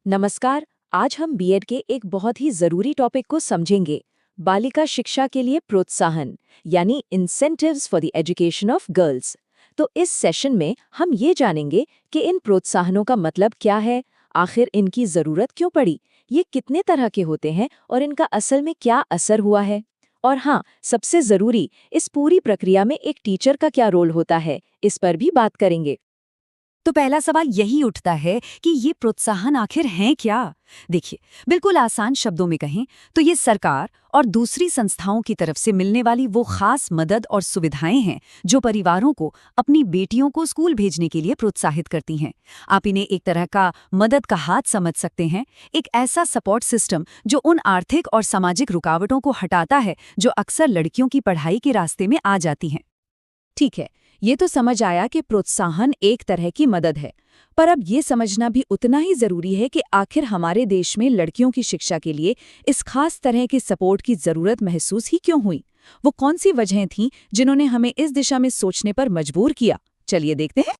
नमस्कार। आज हम बीएड के एक बहुत ही जरूरी टॉपिक को समझेंगे। बालिका शिक्षा के लिए प्रोत्साहन यानी incentives for the education of girls. तो इस सेशन में हम ये जानेंगे कि इन प्रोत्साहनों का मतलब क्या है, आखिर इनकी जरूरत क्यों पड़ी, ये कितने तरह के होते हैं और इनका असल में क्या असर हुआ है। और हाँ, सबसे जरूरी, इस पूरी प्रक्रिया में एक टीचर का क्या रोल होता है, इस पर भी बात करेंगे। तो पहला सवाल यही उठता है कि ये प्रोत्साहन आखिर हैं क्या। देखिए, बिल्कुल आसान शब्दों में कहें तो ये सरकार और दूसरी संस्थाओं की तरफ से मिलने वाली वो खास मदद और सुविधाएं हैं जो परिवारों को अपनी बेटियों को स्कूल भेजने के लिए प्रोत्साहित करती हैं। आप इन्हें एक तरह का मदद का हाथ समझ सकते हैं, एक ऐसा सपोर्ट सिस्टम जो उन आर्थिक और सामाजिक रुकावटों को हटाता है जो अक्सर लड़कियों की पढ़ाई के रास्ते में आ जाती हैं। ठीक है, ये तो समझ आया कि प्रोत्साहन एक तरह की मदद है, पर अब ये समझना भी उतना ही जरूरी है कि आखिर हमारे देश में लड़कियों की शिक्षा के लिए इस खास तरह के सपोर्ट की जरूरत महसूस ही क्यों हुई। वो कौन सी वजहें थीं जिन्होंने हमें इस दिशा में सोचने पर मजबूर किया। चलिए देखते हैं।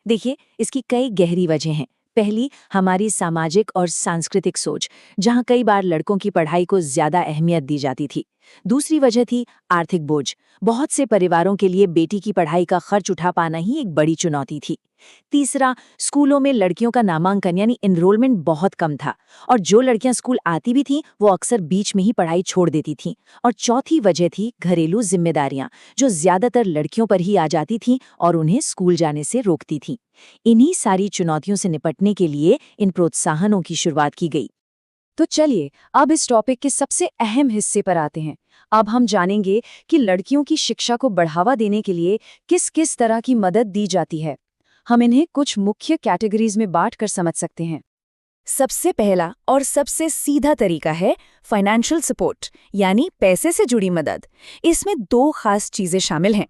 देखिए, इसकी कई गहरी वजह हैं। पहली, हमारी सामाजिक और सांस्कृतिक सोच, जहां कई बार लड़कों की पढ़ाई को ज्यादा अहमियत दी जाती थी। दूसरी वजह थी आर्थिक बोझ। बहुत से परिवारों के लिए बेटी की पढ़ाई का खर्च उठा पाना ही एक बड़ी चुनौती थी। तीसरा, स्कूलों में लड़कियों का नामांकन यानी एनरोलमेंट बहुत कम था, और जो लड़कियां स्कूल आती भी थीं वो अक्सर बीच में ही पढ़ाई छोड़ देती थीं। और चौथी वजह थी घरेलू जिम्मेदारियां, जो ज्यादातर लड़कियों पर ही आ जाती थीं और उन्हें स्कूल जाने से रोकती थीं। इन्हीं सारी चुनौतियों से निपटने के लिए इन प्रोत्साहनों की शुरुआत की गई। तो चलिए अब इस टॉपिक के सबसे अहम हिस्से पर आते हैं। अब हम जानेंगे कि लड़कियों की शिक्षा को बढ़ावा देने के लिए किस किस तरह की मदद दी जाती है। हम इन्हें कुछ मुख्य कैटेगरीज में बांट कर समझ सकते हैं। सबसे पहला और सबसे सीधा तरीका है फाइनेंशियल सपोर्ट, यानी पैसे से जुड़ी मदद। इसमें दो खास चीजें शामिल हैं।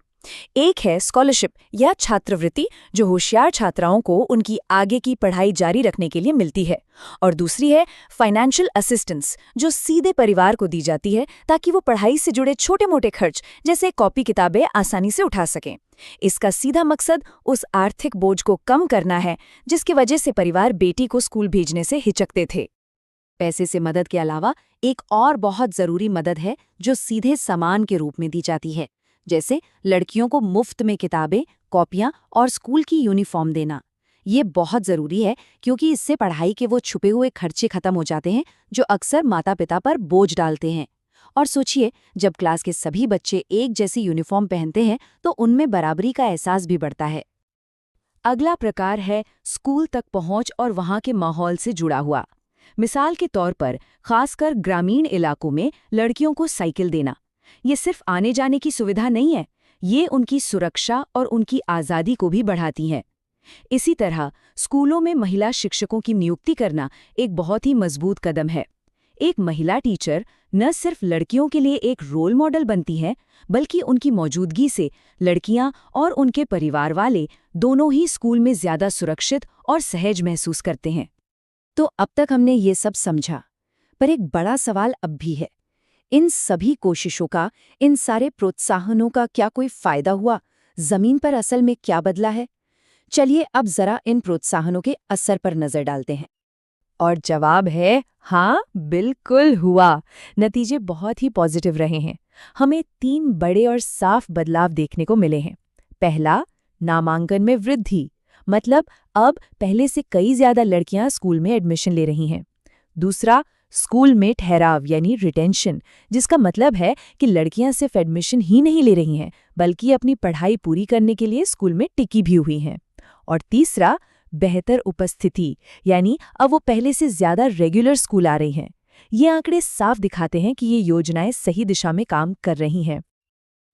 एक है स्कॉलरशिप या छात्रवृत्ति, जो होशियार छात्राओं को उनकी आगे की पढ़ाई जारी रखने के लिए मिलती है, और दूसरी है फाइनेंशियल असिस्टेंस, जो सीधे परिवार को दी जाती है ताकि वो पढ़ाई से जुड़े छोटे-मोटे खर्च जैसे कॉपी किताबें आसानी से उठा सकें। इसका सीधा मकसद उस आर्थिक बोझ को कम करना है जिसकी वजह से परिवार बेटी को स्कूल भेजने से हिचकते थे। पैसे से मदद के अलावा एक और बहुत जरूरी मदद है जो सीधे सामान के रूप में दी जाती है, जैसे लड़कियों को मुफ्त में किताबें, कॉपियां और स्कूल की यूनिफॉर्म देना। ये बहुत जरूरी है क्योंकि इससे पढ़ाई के वो छुपे हुए खर्चे खत्म हो जाते हैं जो अक्सर माता पिता पर बोझ डालते हैं। और सोचिए, जब क्लास के सभी बच्चे एक जैसी यूनिफॉर्म पहनते हैं तो उनमें बराबरी का एहसास भी बढ़ता है। अगला प्रकार है स्कूल तक पहुंच और वहां के माहौल से जुड़ा हुआ। मिसाल के तौर पर खासकर ग्रामीण इलाकों में लड़कियों को साइकिल देना। ये सिर्फ आने जाने की सुविधा नहीं है, ये उनकी सुरक्षा और उनकी आज़ादी को भी बढ़ाती है। इसी तरह स्कूलों में महिला शिक्षकों की नियुक्ति करना एक बहुत ही मजबूत कदम है। एक महिला टीचर न सिर्फ लड़कियों के लिए एक रोल मॉडल बनती है, बल्कि उनकी मौजूदगी से लड़कियां और उनके परिवार वाले दोनों ही स्कूल में ज्यादा सुरक्षित और सहज महसूस करते हैं। तो अब तक हमने ये सब समझा, पर एक बड़ा सवाल अब भी है। इन सभी कोशिशों का, इन सारे प्रोत्साहनों का क्या कोई फायदा हुआ? जमीन पर असल में क्या बदला है? चलिए अब जरा इन प्रोत्साहनों के असर पर नजर डालते हैं। और जवाब है हाँ, बिल्कुल हुआ। नतीजे बहुत ही पॉजिटिव रहे हैं। हमें 3 बड़े और साफ बदलाव देखने को मिले हैं। पहला, नामांकन में वृद्धि, मतलब अब पहले से कई ज्यादा लड़कियां स्कूल में एडमिशन ले रही हैं। दूसरा, स्कूल में ठहराव यानी रिटेंशन, जिसका मतलब है कि लड़कियां सिर्फ एडमिशन ही नहीं ले रही हैं बल्कि अपनी पढ़ाई पूरी करने के लिए स्कूल में टिकी भी हुई हैं। और तीसरा, बेहतर उपस्थिति, यानी अब वो पहले से ज्यादा रेगुलर स्कूल आ रही हैं। ये आंकड़े साफ दिखाते हैं कि ये योजनाएं सही दिशा में काम कर रही हैं।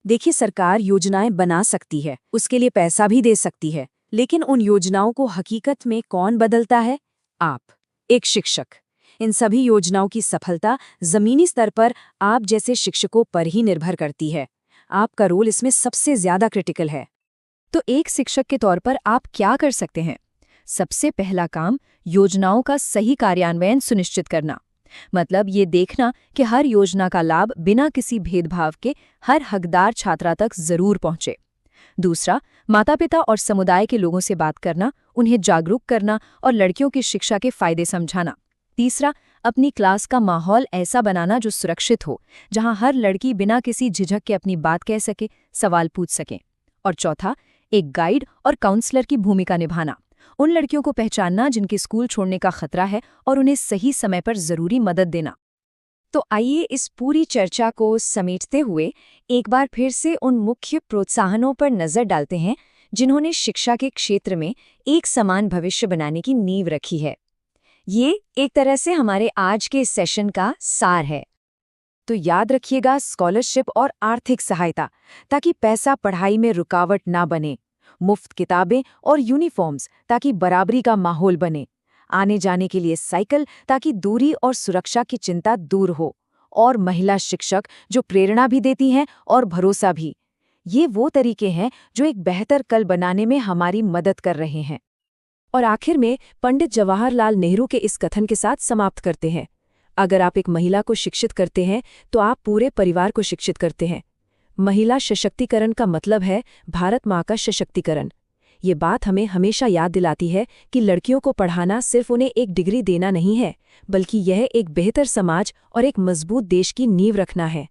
देखिए, सरकार योजनाएं बना सकती है, उसके लिए पैसा भी दे सकती है, लेकिन उन योजनाओं को हकीकत में कौन बदलता है? आप, एक शिक्षक। इन सभी योजनाओं की सफलता जमीनी स्तर पर आप जैसे शिक्षकों पर ही निर्भर करती है। आपका रोल इसमें सबसे ज्यादा क्रिटिकल है। तो एक शिक्षक के तौर पर आप क्या कर सकते हैं? सबसे पहला काम, योजनाओं का सही कार्यान्वयन सुनिश्चित करना। मतलब ये देखना कि हर योजना का लाभ बिना किसी भेदभाव के हर हकदार छात्रा तक जरूर पहुंचे। दूसरा, माता-पिता और समुदाय के लोगों से बात करना, उन्हें जागरूक करना और लड़कियों की शिक्षा के फायदे समझाना। तीसरा, अपनी क्लास का माहौल ऐसा बनाना जो सुरक्षित हो, जहां हर लड़की बिना किसी झिझक के अपनी बात कह सके, सवाल पूछ सके। और चौथा, एक गाइड और काउंसलर की भूमिका निभाना, उन लड़कियों को पहचानना जिनके स्कूल छोड़ने का खतरा है और उन्हें सही समय पर जरूरी मदद देना। तो आइए इस पूरी चर्चा को समेटते हुए एक बार फिर से उन मुख्य प्रोत्साहनों पर नजर डालते हैं जिन्होंने शिक्षा के क्षेत्र में एक समान भविष्य बनाने की नींव रखी है। ये एक तरह से हमारे आज के इस सेशन का सार है। तो याद रखिएगा, स्कॉलरशिप और आर्थिक सहायता, ताकि पैसा पढ़ाई में रुकावट ना बने, मुफ्त किताबें और यूनिफॉर्म्स ताकि बराबरी का माहौल बने, आने जाने के लिए साइकिल ताकि दूरी और सुरक्षा की चिंता दूर हो, और महिला शिक्षक जो प्रेरणा भी देती हैं और भरोसा भी। ये वो तरीके हैं जो एक बेहतर कल बनाने में हमारी मदद कर रहे हैं। और आखिर में पंडित जवाहरलाल नेहरू के इस कथन के साथ समाप्त करते हैं, अगर आप एक महिला को शिक्षित करते हैं तो आप पूरे परिवार को शिक्षित करते हैं। महिला सशक्तिकरण का मतलब है भारत माँ का सशक्तिकरण। ये बात हमें हमेशा याद दिलाती है कि लड़कियों को पढ़ाना सिर्फ उन्हें एक डिग्री देना नहीं है, बल्कि यह एक बेहतर समाज और एक मजबूत देश की नींव रखना है।